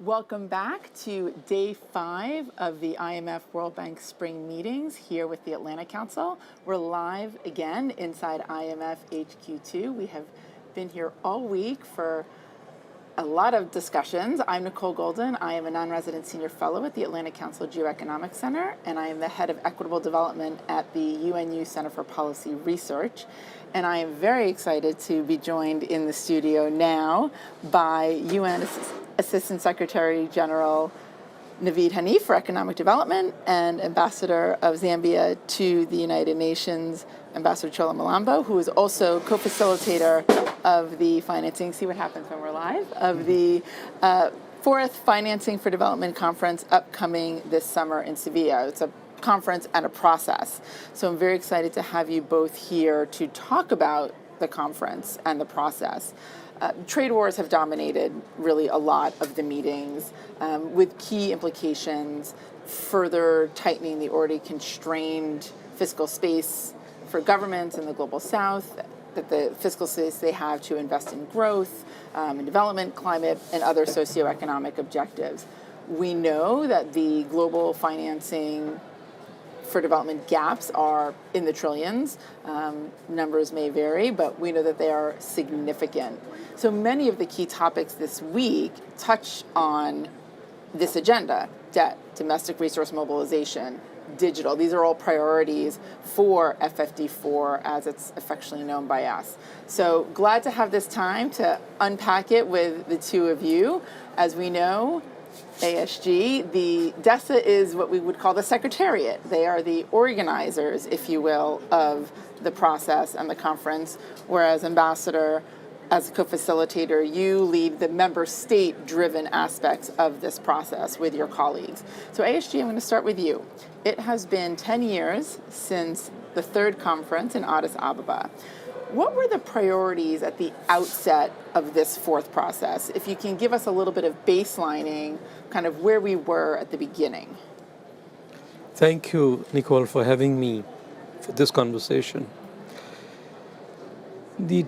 Welcome back to day 5 of the IMF World Bank Spring Meetings here with the Atlantic Council. We're live again inside IMF HQ2. We have been here all week for a lot of discussions. I'm Nicole Goldin. I am a non-resident senior fellow at the Atlantic Council Geoeconomic Center, and I am the head of equitable development at the UNU Center for Policy Research. And I am very excited to be joined in the studio now by UN Assistant Secretary General Navid Hanif for Economic Development and Ambassador of Zambia to the United Nations, Ambassador Chola Milambo, who is also co-facilitator of the financing, see what happens when we're live, of the 4th Financing for Development Conference upcoming this summer in Sevilla. It's a conference and a process. So I'm very excited to have you both here to talk about the conference and the process. Trade wars have dominated really a lot of the meetings, with key implications further tightening the already constrained fiscal space for governments in the global south, that the fiscal space they have to invest in growth, in development, climate, and other socioeconomic objectives. We know that the global financing for development gaps are in the trillions. Numbers may vary, but we know that they are significant. So many of the key topics this week touch on this agenda: debt, domestic resource mobilization, digital. These are all priorities for FFD4, as it's affectionately known by us. So glad to have this time to unpack it with the two of you. As we know, ASG, the DESA is what we would call the secretariat. They are the organizers, if you will, of the process and the conference, whereas Ambassador, as a co-facilitator, you lead the member state-driven aspects of this process with your colleagues. So ASG, I'm going to start with you. It has been 10 years since the 3rd conference in Addis Ababa. What were the priorities at the outset of this 4th process? If you can give us a little bit of baselining, kind of where we were at the beginning. Thank you, Nicole, for having me for this conversation. The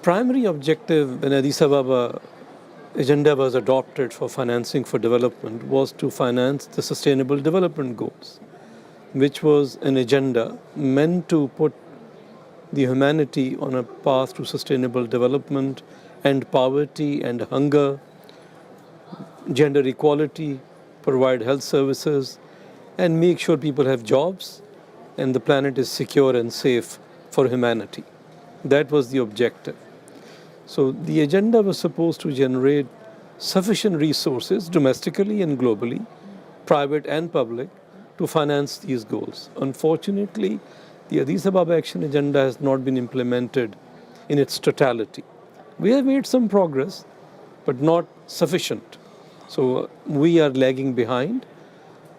primary objective when Addis Ababa agenda was adopted for financing for development was to finance the Sustainable Development Goals, which was an agenda meant to put the humanity on a path to sustainable development, end poverty and hunger, gender equality, provide health services, and make sure people have jobs and the planet is secure and safe for humanity. That was the objective. So the agenda was supposed to generate sufficient resources domestically and globally, private and public, to finance these goals. Unfortunately, the Addis Ababa Action Agenda has not been implemented in its totality. We have made some progress, but not sufficient. So we are lagging behind.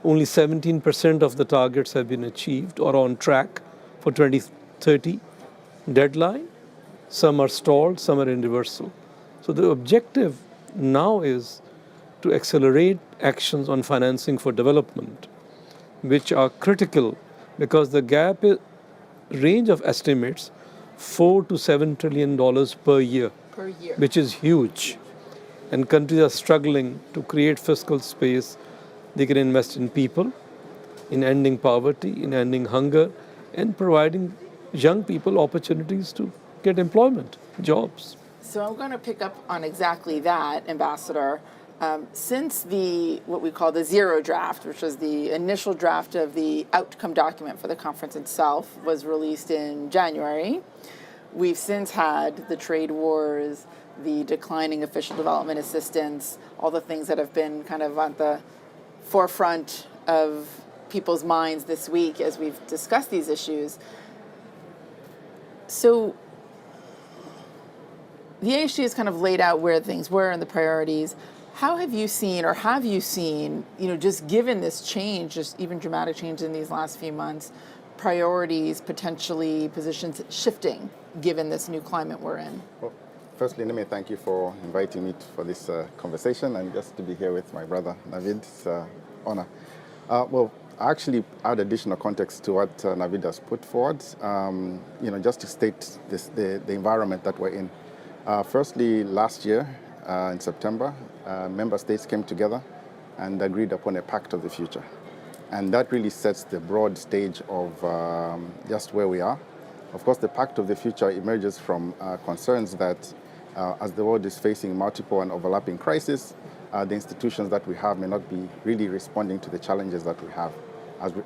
Only 17% of the targets have been achieved or on track for 2030 deadline. Some are stalled, some are in reversal. So the objective now is to accelerate actions on financing for development, which are critical because the gap range of estimates $4 to $7 trillion per year, which is huge. And countries are struggling to create fiscal space. They can invest in people, in ending poverty, in ending hunger, and providing young people opportunities to get employment, jobs. So I'm going to pick up on exactly that, Ambassador. Since what we call the zero draft, which was the initial draft of the outcome document for the conference itself, was released in January, we've since had the trade wars, the declining official development assistance, all the things that have been kind of on the forefront of people's minds this week as we've discussed these issues. So the ASG has kind of laid out where things were and the priorities. How have you seen, just given this change, just even dramatic change in these last few months, priorities, potentially positions shifting, given this new climate we're in? Well, firstly, let me thank you for inviting me for this conversation and just to be here with my brother, Navid. It's an honor. Well, I actually add additional context to what Navid has put forward, just to state the environment that we're in. Firstly, last year in September, member states came together and agreed upon a pact of the future. And that really sets the broad stage of just where we are. Of course, the pact of the future emerges from concerns that as the world is facing multiple and overlapping crises, the institutions that we have may not be really responding to the challenges that we have.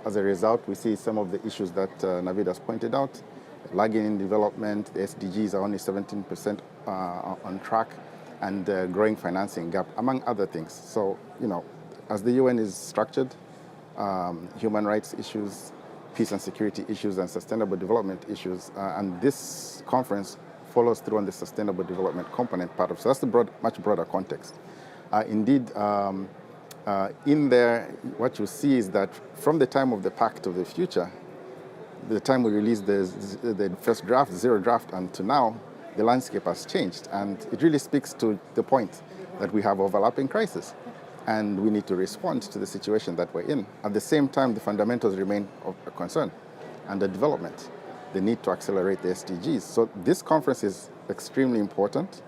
As a result, we see some of the issues that Navid has pointed out, lagging in development, the SDGs are only 17% on track, and growing financing gap, among other things. So, as the UN is structured, human rights issues, peace and security issues, and sustainable development issues, and this conference follows through on the sustainable development component part of. So that's the much broader context. Indeed, in there, what you see is that from the time of the Pact of the Future, the time we released the first draft, zero draft, and to now, the landscape has changed. And it really speaks to the point that we have overlapping crises, and we need to respond to the situation that we're in. At the same time, the fundamentals remain of a concern, and the development, the need to accelerate the SDGs. So this conference is extremely important.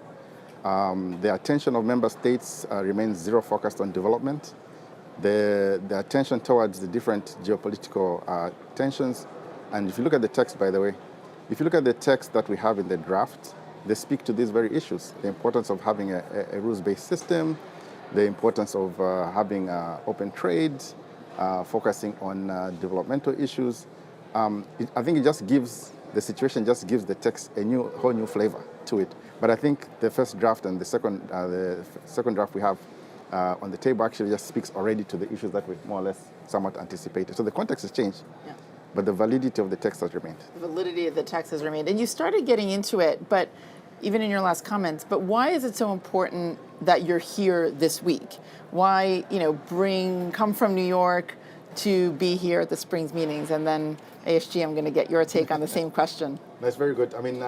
The attention of member states remains zero focused on development. The attention towards the different geopolitical tensions. And if you look at the text, by the way, if you look at the text that we have in the draft, they speak to these very issues. The importance of having a rules-based system, the importance of having open trade, focusing on developmental issues. I think it just gives, the situation just gives the text a whole new flavor to it. But I think the first draft and the second draft we have on the table actually just speaks already to the issues that we more or less somewhat anticipated. So the context has changed, but the validity of the text has remained. The validity of the text has remained. And you started getting into it, but even in your last comments, but why is it so important that you're here this week? Why, come from New York to be here at the Springs meetings? And then ASG, I'm going to get your take on the same question. That's very good. I mean,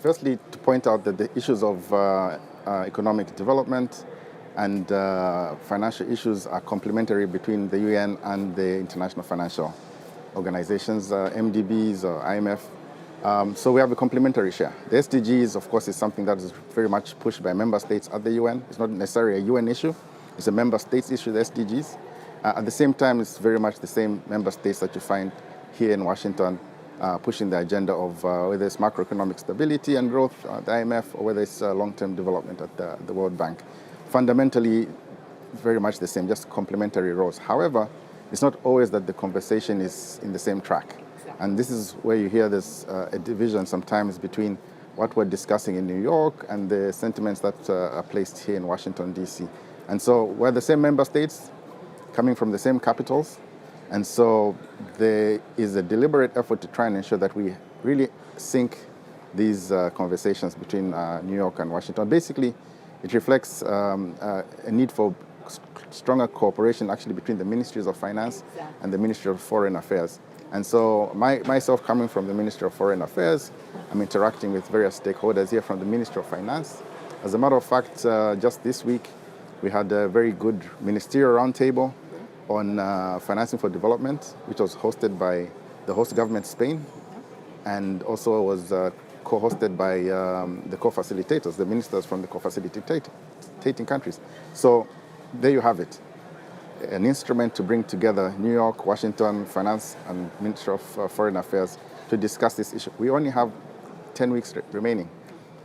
firstly, to point out that the issues of economic development and financial issues are complementary between the UN and the international financial organizations, MDBs or IMF. So we have a complementary share. The SDGs, of course, is something that is very much pushed by member states at the UN. It's not necessarily a UN issue. It's a member states issue, the SDGs. At the same time, it's very much the same member states that you find here in Washington pushing the agenda of whether it's macroeconomic stability and growth at the IMF or whether it's long-term development at the World Bank. Fundamentally, very much the same, just complementary roles. However, it's not always that the conversation is in the same track. And this is where you hear there's a division sometimes between what we're discussing in New York and the sentiments that are placed here in Washington, D.C. And so we're the same member states coming from the same capitals. And so there is a deliberate effort to try and ensure that we really sync these conversations between New York and Washington. Basically, it reflects a need for stronger cooperation actually between the Ministries of Finance and the Ministry of Foreign Affairs. And so myself coming from the Ministry of Foreign Affairs, I'm interacting with various stakeholders here from the Ministry of Finance. As a matter of fact, just this week, we had a very good ministerial roundtable on financing for development, which was hosted by the host government, Spain, and also was co-hosted by the co-facilitators, the ministers from the co-facilitating countries. So there you have it, an instrument to bring together New York, Washington, Finance, and Ministry of Foreign Affairs to discuss this issue. We only have 10 weeks remaining.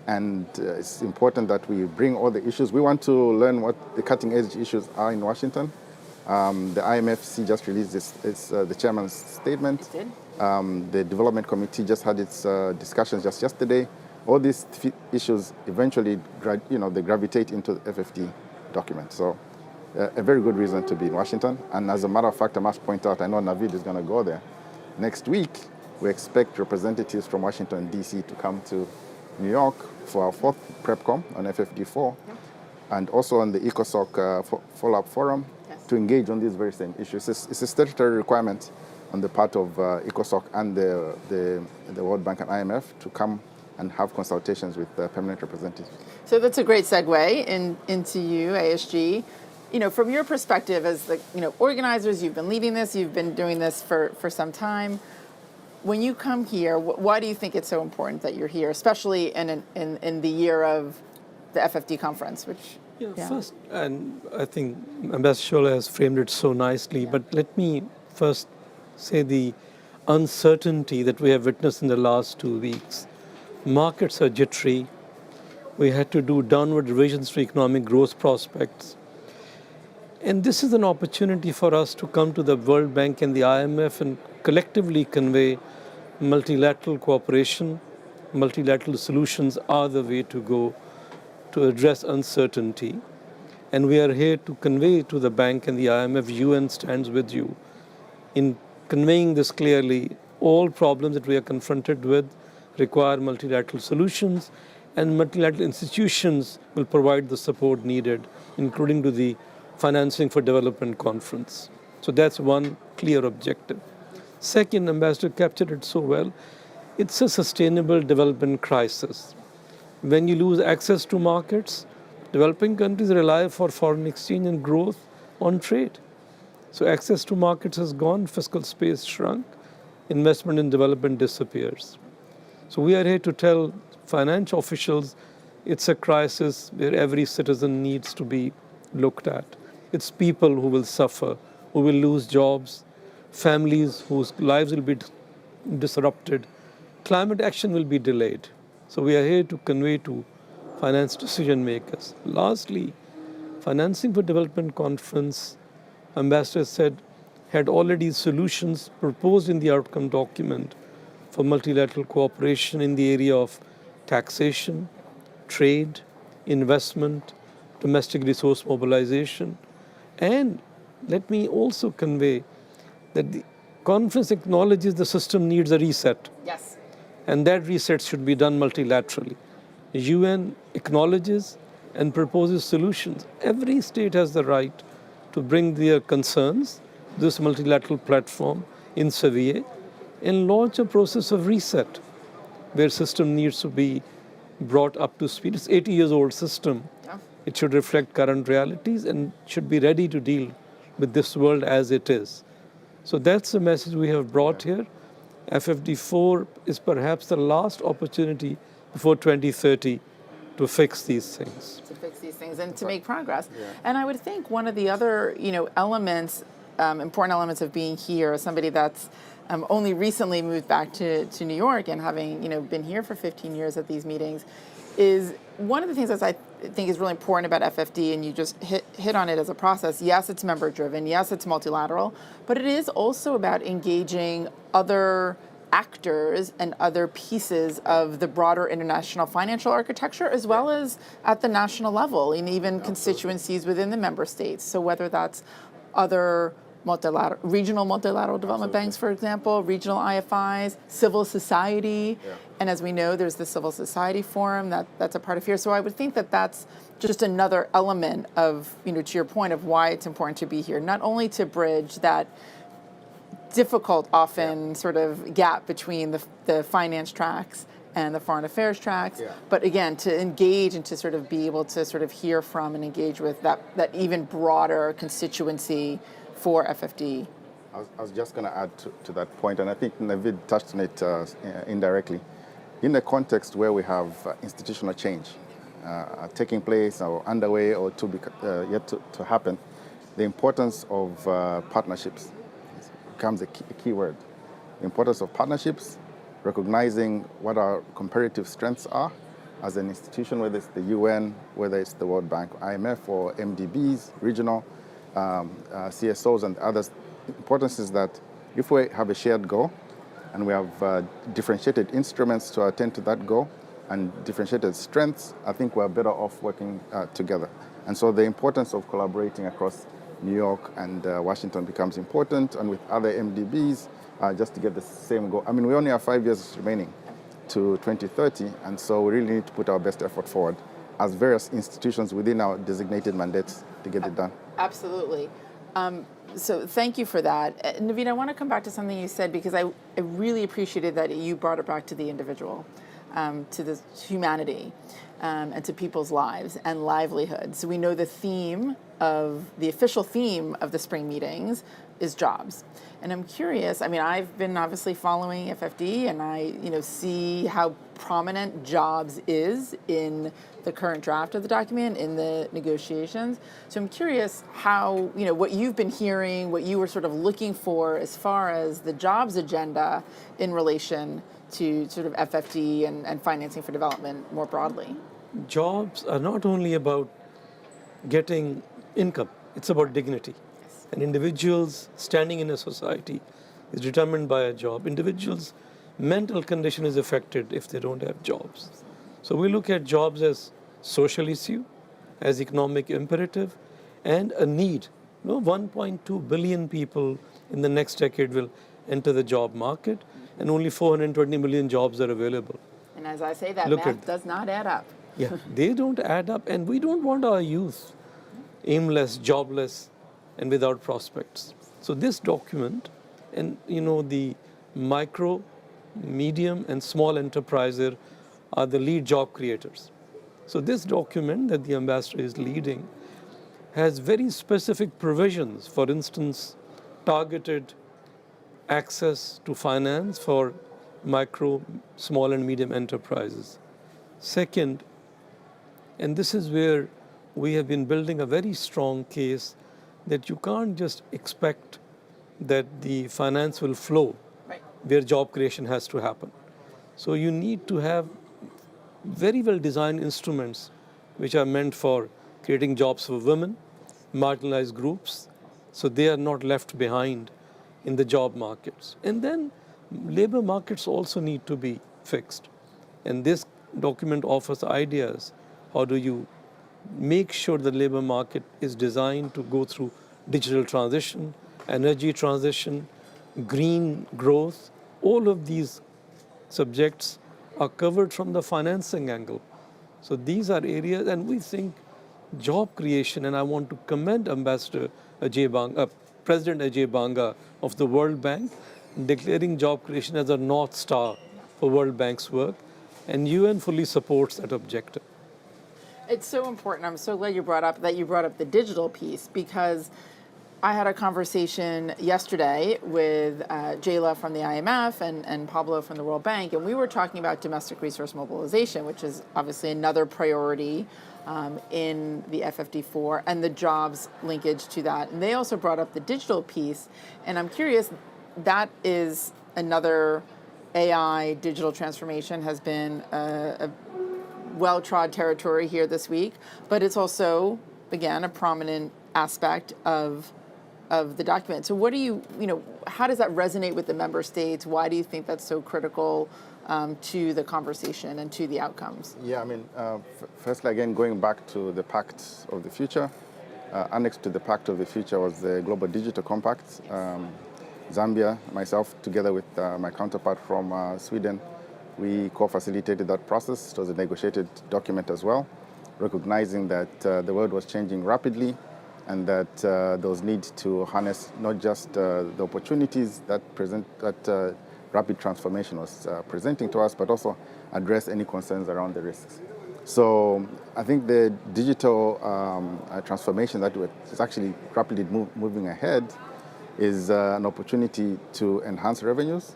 And it's important that we bring all the issues. We want to learn what the cutting-edge issues are in Washington. The IMFC just released the chairman's statement. It did. The Development Committee just had its discussions just yesterday. All these issues eventually, they gravitate into the FFD document. So a very good reason to be in Washington. And as a matter of fact, I must point out, I know Navid is going to go there. Next week, we expect representatives from Washington, D.C. to come to New York for our 4th PrepCom on FFD4, and also on the ECOSOC follow-up forum to engage on these very same issues. It's a statutory requirement on the part of ECOSOC and the World Bank and IMF to come and have consultations with permanent representatives. So that's a great segue into you, ASG. From your perspective as the organizers, you've been leading this, you've been doing this for some time. When you come here, why do you think it's so important that you're here, especially in the year of the FFD conference, which Yeah. First, and I think Ambassador Chola has framed it so nicely, but let me first say the uncertainty that we have witnessed in the last 2 weeks. Markets are jittery. We had to do downward revisions to economic growth prospects. And this is an opportunity for us to come to the World Bank and the IMF and collectively convey multilateral cooperation, multilateral solutions are the way to go to address uncertainty. And we are here to convey to the bank and the IMF, UN stands with you in conveying this clearly. All problems that we are confronted with require multilateral solutions, and multilateral institutions will provide the support needed, including to the Financing for Development Conference. So that's one clear objective. Second, Ambassador captured it so well, it's a sustainable development crisis. When you lose access to markets, developing countries rely for foreign exchange and growth on trade. So access to markets has gone, fiscal space shrunk, investment in development disappears. So we are here to tell financial officials it's a crisis where every citizen needs to be looked at. It's people who will suffer, who will lose jobs, families whose lives will be disrupted. Climate action will be delayed. So we are here to convey to finance decision makers. Lastly, Financing for Development Conference, Ambassador said, had already solutions proposed in the outcome document for multilateral cooperation in the area of taxation, trade, investment, domestic resource mobilization. And let me also convey that the conference acknowledges the system needs a reset. Yes. And that reset should be done multilaterally. UN acknowledges and proposes solutions. Every state has the right to bring their concerns, this multilateral platform in Seville, and launch a process of reset where system needs to be brought up to speed. It's 80 years old system. Yeah. It should reflect current realities and should be ready to deal with this world as it is. So that's the message we have brought here. FFD4 is perhaps the last opportunity before 2030 to fix these things. To fix these things and to make progress. Yeah. And I would think one of the other, elements, important elements of being here, as somebody that's only recently moved back to New York and having, been here for 15 years at these meetings, is one of the things that I think is really important about FFD, and you just hit on it as a process. Yes, it's member-driven. Yes, it's multilateral. But it is also about engaging other actors and other pieces of the broader international financial architecture, as well as at the national level, and even constituencies within the member states. So whether that's other regional multilateral development banks, for example, regional IFIs, civil society, and as we know, there's the Civil Society Forum that's a part of here. So I would think that that's just another element of, to your point of why it's important to be here, not only to bridge that difficult, often sort of gap between the finance tracks and the foreign affairs tracks, but again, to engage and to sort of be able to sort of hear from and engage with that even broader constituency for FFD. I was just going to add to that point, and I think Navid touched on it indirectly. In a context where we have institutional change taking place or underway or to be yet to happen, the importance of partnerships becomes a key word. The importance of partnerships, recognizing what our comparative strengths are as an institution, whether it's the UN, whether it's the World Bank, IMF, or MDBs, regional, CSOs and others. The importance is that if we have a shared goal and we have differentiated instruments to attend to that goal and differentiated strengths, I think we're better off working together. And so the importance of collaborating across New York and Washington becomes important, and with other MDBs, just to get the same goal. I mean, we only have 5 years remaining to 2030, and so we really need to put our best effort forward as various institutions within our designated mandates to get it done. Absolutely. So thank you for that. Navid, I want to come back to something you said, because I really appreciated that you brought it back to the individual. to the humanity and to people's lives and livelihoods. So we know the official theme of the spring meetings is jobs. And I'm curious, I mean, I've been obviously following FFD, and I see how prominent jobs is in the current draft of the document, in the negotiations. So I'm curious how, what you've been hearing, what you were sort of looking for as far as the jobs agenda in relation to sort of FFD and financing for development more broadly. Jobs are not only about getting income, it's about dignity. And individuals standing in a society is determined by a job. Individuals' mental condition is affected if they don't have jobs. So we look at jobs as social issue, as economic imperative, and a need. 1.2 billion people in the next decade will enter the job market, and only 420 million jobs are available. And as I say, that Look math does not add up. Yeah, they don't add up, and we don't want our youth aimless, jobless, and without prospects. So this document, and the micro, medium, and small enterprises are the lead job creators. So this document that the ambassador is leading has very specific provisions, for instance, targeted access to finance for micro, small, and medium enterprises. Second, and this is where we have been building a very strong case that you can't just expect that the finance will flow where job creation has to happen. So you need to have very well designed instruments which are meant for creating jobs for women, marginalized groups, so they are not left behind in the job markets. And then labor markets also need to be fixed. And this document offers ideas. How do you make sure the labor market is designed to go through digital transition, energy transition, green growth? All of these subjects are covered from the financing angle. So these are areas, and we think job creation, and I want to commend President Ajay Banga of the World Bank, declaring job creation as a North Star for World Bank's work, and UN fully supports that objective. It's so important. I'm so glad you brought up the digital piece, because I had a conversation yesterday with Jayla from the IMF and Pablo from the World Bank, and we were talking about domestic resource mobilization, which is obviously another priority in the FFD4, and the jobs linkage to that. And they also brought up the digital piece, and I'm curious, that is another AI digital transformation has been a well-trod territory here this week, but it's also, again, a prominent aspect of the document. So what do how does that resonate with the member states? Why do you think that's so critical to the conversation and to the outcomes? Yeah, I mean, firstly, again, going back to the Pact of the Future, annexed to the Pact of the Future was the Global Digital Compact. Zambia, myself, together with my counterpart from Sweden, we co-facilitated that process. It was a negotiated document as well, recognizing that the world was changing rapidly, and that there was need to harness not just the opportunities that rapid transformation was presenting to us, but also address any concerns around the risks. So I think the digital transformation that is actually rapidly moving ahead is an opportunity to enhance revenues.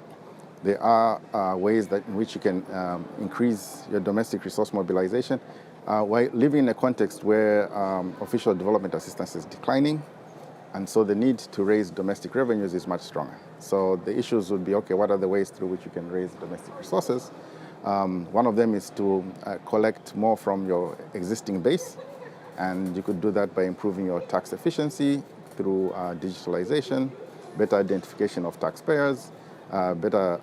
There are ways in which you can increase your domestic resource mobilization while living in a context where official development assistance is declining, and so the need to raise domestic revenues is much stronger. So the issues would be, okay, what are the ways through which you can raise domestic resources? One of them is to collect more from your existing base, and you could do that by improving your tax efficiency through digitalization, better identification of taxpayers, better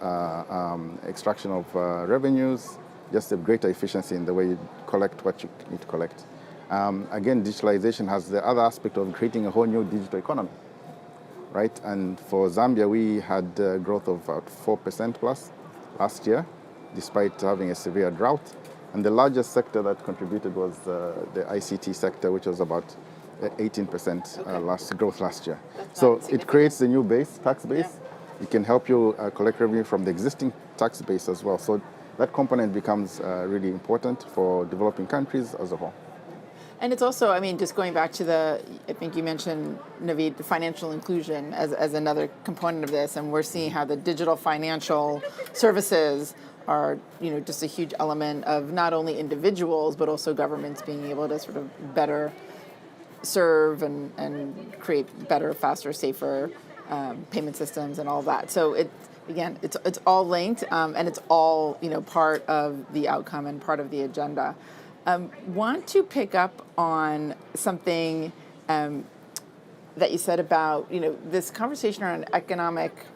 extraction of revenues, just a greater efficiency in the way you collect what you need to collect. Again, digitalization has the other aspect of creating a whole new digital economy, right? And for Zambia, we had growth of about 4% plus last year, despite having a severe drought. And the largest sector that contributed was the ICT sector, which was about 18% growth last year. So it creates a new tax base. Yeah. It can help you collect revenue from the existing tax base as well. So that component becomes really important for developing countries as a whole. And it's also, I mean, just going back to I think you mentioned, Navid, the financial inclusion as another component of this, and we're seeing how the digital financial services are, just a huge element of not only individuals, but also governments being able to sort of better serve and create better, faster, safer payment systems and all that. So it's all linked, and it's all, part of the outcome and part of the agenda. Want to pick up on something that you said about, this conversation around economic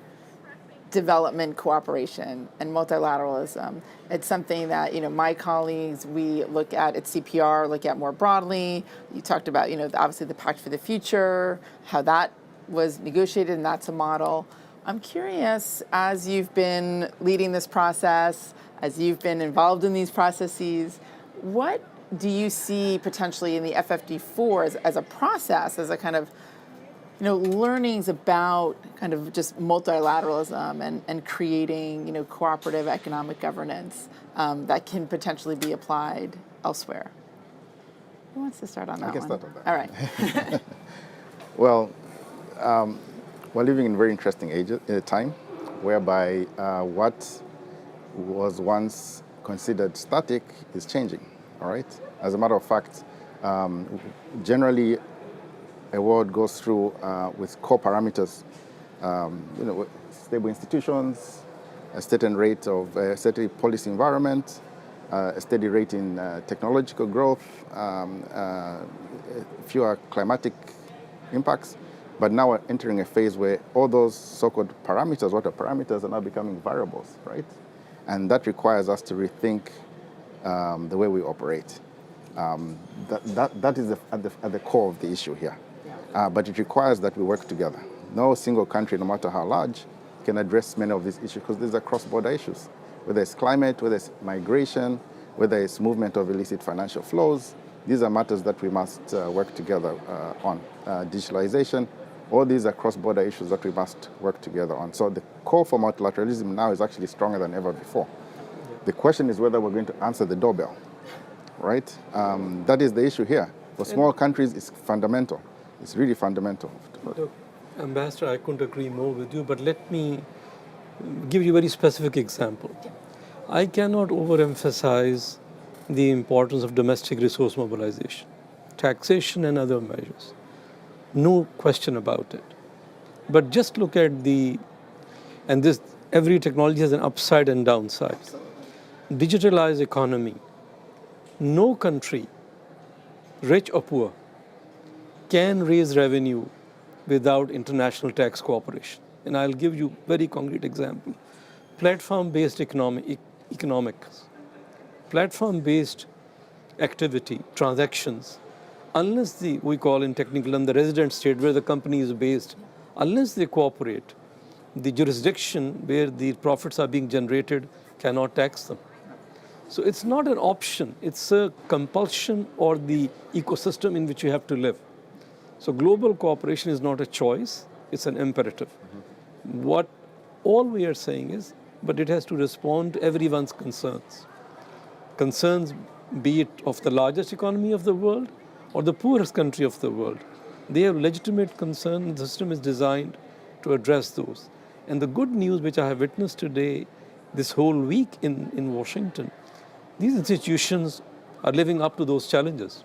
development cooperation and multilateralism. It's something that, my colleagues, we look at CPR, look at more broadly. You talked about, obviously the Pact for the Future, how that was negotiated, and that's a model. I'm curious, as you've been leading this process, as you've been involved in these processes, what do you see potentially in the FFD4 as a process, as a kind of, learnings about kind of just multilateralism and creating, cooperative economic governance that can potentially be applied elsewhere? Who wants to start on that one? I can start on that. All right. Well, we're living in a very interesting time, whereby what was once considered static is changing. All right. As a matter of fact, generally, a world goes through with core parameters, stable institutions, a certain rate of a steady policy environment, a steady rate in technological growth, fewer climatic impacts. But now we're entering a phase where all those so-called parameters, water parameters, are now becoming variables, right? And that requires us to rethink the way we operate. That is at the core of the issue here. But it requires that we work together. No single country, no matter how large, can address many of these issues because these are cross-border issues. Whether it's climate, whether it's migration, whether it's movement of illicit financial flows, these are matters that we must work together on. Digitalization, all these are cross-border issues that we must work together on. So the call for multilateralism now is actually stronger than ever before. The question is whether we're going to answer the doorbell, right? That is the issue here. For small countries, it's fundamental. It's really fundamental. Look, Ambassador, I couldn't agree more with you, but let me give you a very specific example. I cannot overemphasize the importance of domestic resource mobilization, taxation and other measures. No question about it. But just look at every technology has an upside and downside. Digitalized economy. No country, rich or poor, can raise revenue without international tax cooperation. And I'll give you a very concrete example. Platform-based economics, platform-based activity, transactions, unless we call in technical terms the resident state where the company is based, unless they cooperate, the jurisdiction where the profits are being generated cannot tax them. So it's not an option, it's a compulsion or the ecosystem in which you have to live. So global cooperation is not a choice, it's an imperative. What all we are saying is, but it has to respond to everyone's concerns. Concerns, be it of the largest economy of the world or the poorest country of the world. They have legitimate concern, and the system is designed to address those. And the good news which I have witnessed today, this whole week in Washington, these institutions are living up to those challenges.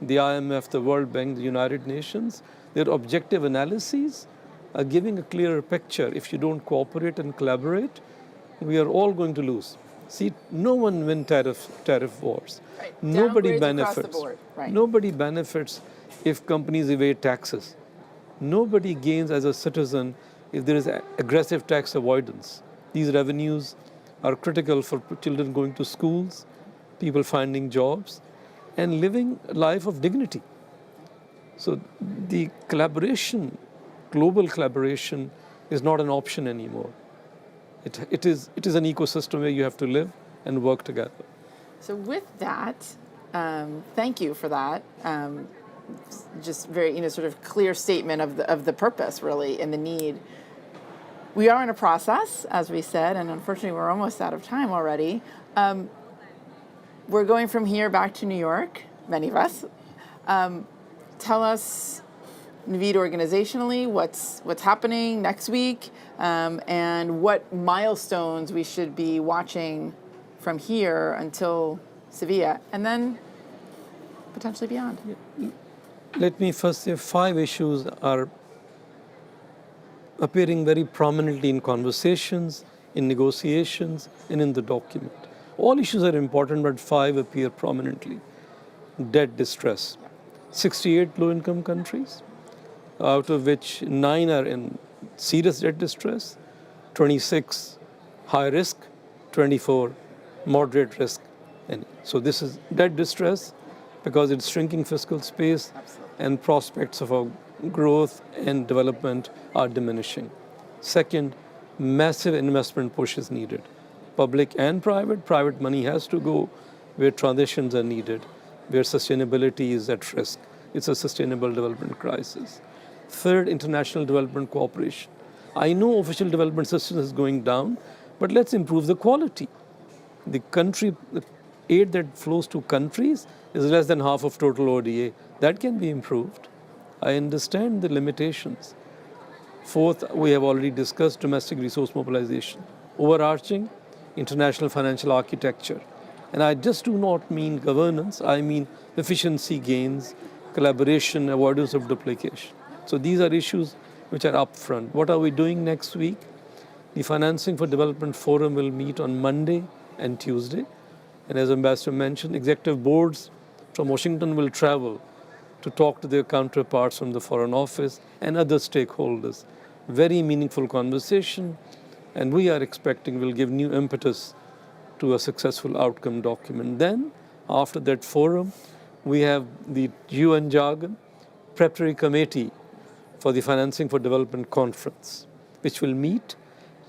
The IMF, the World Bank, the United Nations, their objective analyses are giving a clearer picture. If you don't cooperate and collaborate, we are all going to lose. See, no one wins tariff wars. Right. Nobody Downgrades benefits. across the board. Right. Nobody benefits if companies evade taxes. Nobody gains as a citizen if there is aggressive tax avoidance. These revenues are critical for children going to schools, people finding jobs, and living a life of dignity. So the collaboration, global collaboration, is not an option anymore. It is an ecosystem where you have to live and work together. So with that, thank you for that. Just very, sort of clear statement of the purpose, really, and the need. We are in a process, as we said, and unfortunately we're almost out of time already. We're going from here back to New York, many of us. Tell us, Navid, organizationally, what's happening next week, and what milestones we should be watching from here until Sevilla, and then potentially beyond. Let me first say 5 issues are appearing very prominently in conversations, in negotiations, and in the document. All issues are important, but 5 appear prominently. Debt distress. 68 low-income countries, out of which 9 are in serious debt distress, 26 high risk, 24 moderate risk. And so this is debt distress because it's shrinking fiscal space and prospects of our growth and development are diminishing. Second, massive investment push is needed. Public and private. Private money has to go where transitions are needed, where sustainability is at risk. It's a sustainable development crisis. Third, international development cooperation. I know official development assistance is going down, but let's improve the quality. The aid that flows to countries is less than half of total ODA. That can be improved. I understand the limitations. Fourth, we have already discussed domestic resource mobilization. Overarching, international financial architecture. And I just do not mean governance, I mean efficiency gains, collaboration, avoidance of duplication. So these are issues which are up front. What are we doing next week? The Financing for Development Forum will meet on Monday and Tuesday. And as Ambassador mentioned, executive boards from Washington will travel to talk to their counterparts from the Foreign Office and other stakeholders. Very meaningful conversation, and we are expecting will give new impetus to a successful outcome document. Then, after that forum, we have the UN jargon preparatory committee for the Financing for Development Conference, which will meet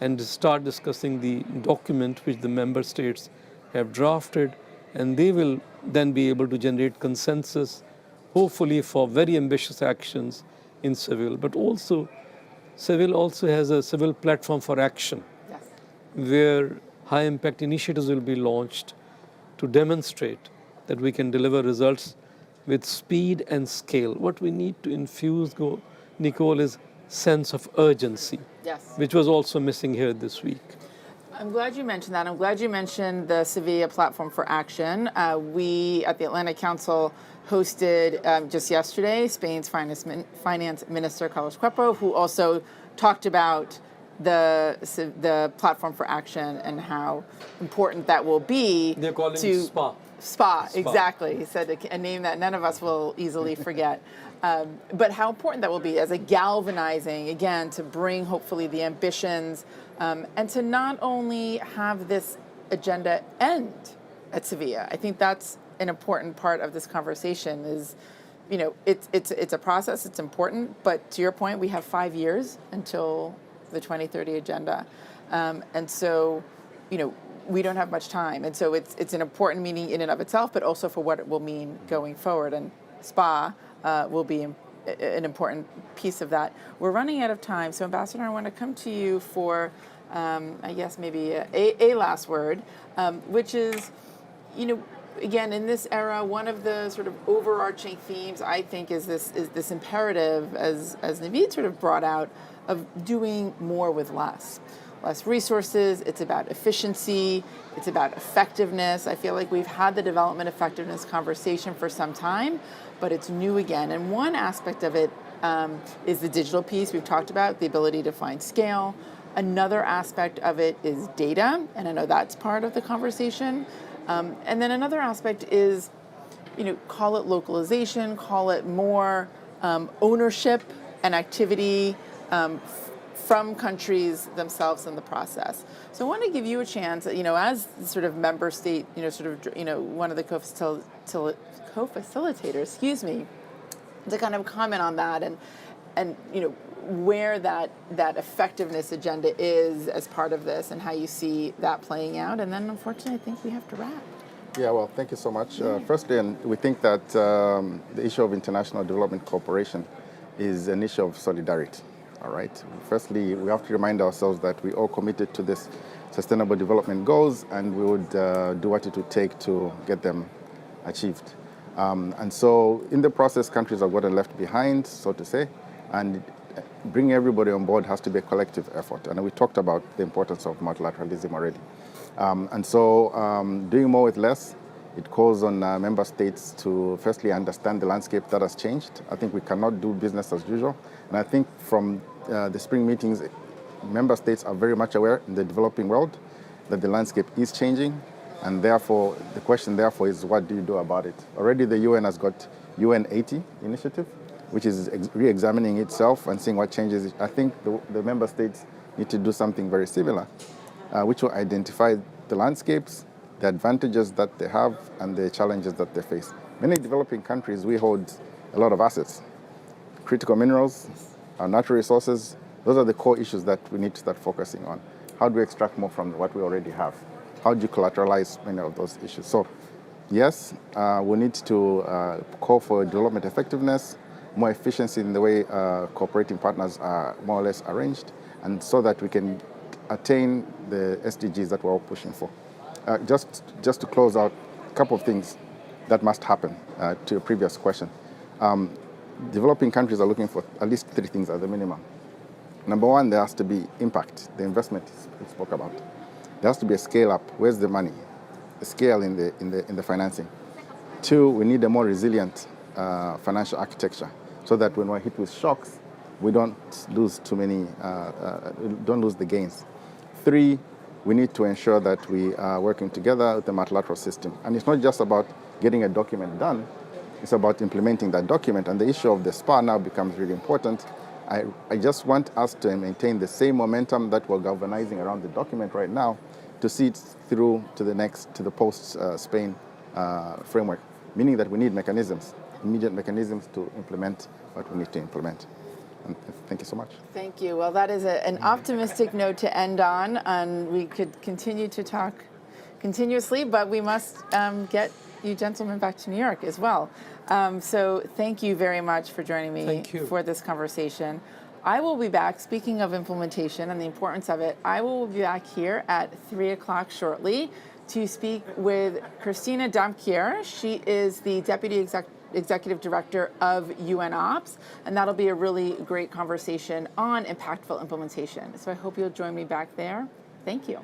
and start discussing the document which the member states have drafted, and they will then be able to generate consensus, hopefully for very ambitious actions in Seville. But also, Seville also has a Seville platform for action, Yes. where high-impact initiatives will be launched to demonstrate that we can deliver results with speed and scale. What we need to infuse, Nicole, is sense of urgency, Yes. which was also missing here this week. I'm glad you mentioned that. I'm glad you mentioned the Sevilla Platform for Action. We at the Atlantic Council hosted just yesterday Spain's Finance Minister Carlos Cuerpo, who also talked about the Platform for Action and how important that will be. They're calling it SPA. SPA, exactly. He said a name that none of us will easily forget. But how important that will be as a galvanizing, again, to bring hopefully the ambitions and to not only have this agenda end at Sevilla. I think that's an important part of this conversation is, it's a process, it's important, but to your point, we have 5 years until the 2030 agenda. And so, we don't have much time. And so it's an important meeting in and of itself, but also for what it will mean going forward. And SPA will be an important piece of that. We're running out of time. So Ambassador, I want to come to you for, I guess, maybe a last word, which is, again, in this era, one of the sort of overarching themes, I think, is this imperative, as Navid sort of brought out, of doing more with less. Less resources, it's about efficiency, it's about effectiveness. I feel like we've had the development effectiveness conversation for some time, but it's new again. And one aspect of it is the digital piece we've talked about, the ability to find scale. Another aspect of it is data, and I know that's part of the conversation. And then another aspect is, call it localization, call it more ownership and activity from countries themselves in the process. So I want to give you a chance, as sort of member state, one of the co-facilitators, to kind of comment on that and where that effectiveness agenda is as part of this and how you see that playing out. And then unfortunately, I think we have to wrap. Yeah, well, thank you so much. Firstly, we think that the issue of international development cooperation is an issue of solidarity. All right. Firstly, we have to remind ourselves that we all committed to this Sustainable Development Goals, and we would do what it would take to get them achieved. And so in the process, countries have gotten left behind, so to say, and bringing everybody on board has to be a collective effort. And we talked about the importance of multilateralism already. And so doing more with less, it calls on member states to firstly understand the landscape that has changed. I think we cannot do business as usual. And I think from the spring meetings, member states are very much aware in the developing world that the landscape is changing. And therefore, the question therefore is, what do you do about it? Already the UN has got UN 80 initiative, which is re-examining itself and seeing what changes. I think the member states need to do something very similar, which will identify the landscapes, the advantages that they have, and the challenges that they face. Many developing countries, we hold a lot of assets. Critical minerals, our natural resources, those are the core issues that we need to start focusing on. How do we extract more from what we already have? How do you collateralize many of those issues? So, yes, we need to call for development effectiveness, more efficiency in the way cooperating partners are more or less arranged, and so that we can attain the SDGs that we're all pushing for. Just to close out, a couple of things that must happen to your previous question. Developing countries are looking for at least 3 things at the minimum. Number one, there has to be impact, the investment we spoke about. There has to be a scale up. Where's the money? A scale in the financing. 2, we need a more resilient financial architecture so that when we're hit with shocks, we don't lose too many, don't lose the gains. 3, we need to ensure that we are working together with the multilateral system. And it's not just about getting a document done, it's about implementing that document. And the issue of the SPA now becomes really important. I just want us to maintain the same momentum that we're galvanizing around the document right now to see it through to the post-Spain framework, meaning that we need mechanisms, immediate mechanisms to implement what we need to implement. And thank you so much. Thank you. Well, that is an optimistic note to end on, and we could continue to talk continuously, but we must get you gentlemen back to New York as well. So thank you very much for joining me for this conversation. I will be back, speaking of implementation and the importance of it, I will be back here at 3 o'clock shortly to speak with Christina Damkier. She is the Deputy Executive Director of UN Ops, and that'll be a really great conversation on impactful implementation. So I hope you'll join me back there. Thank you.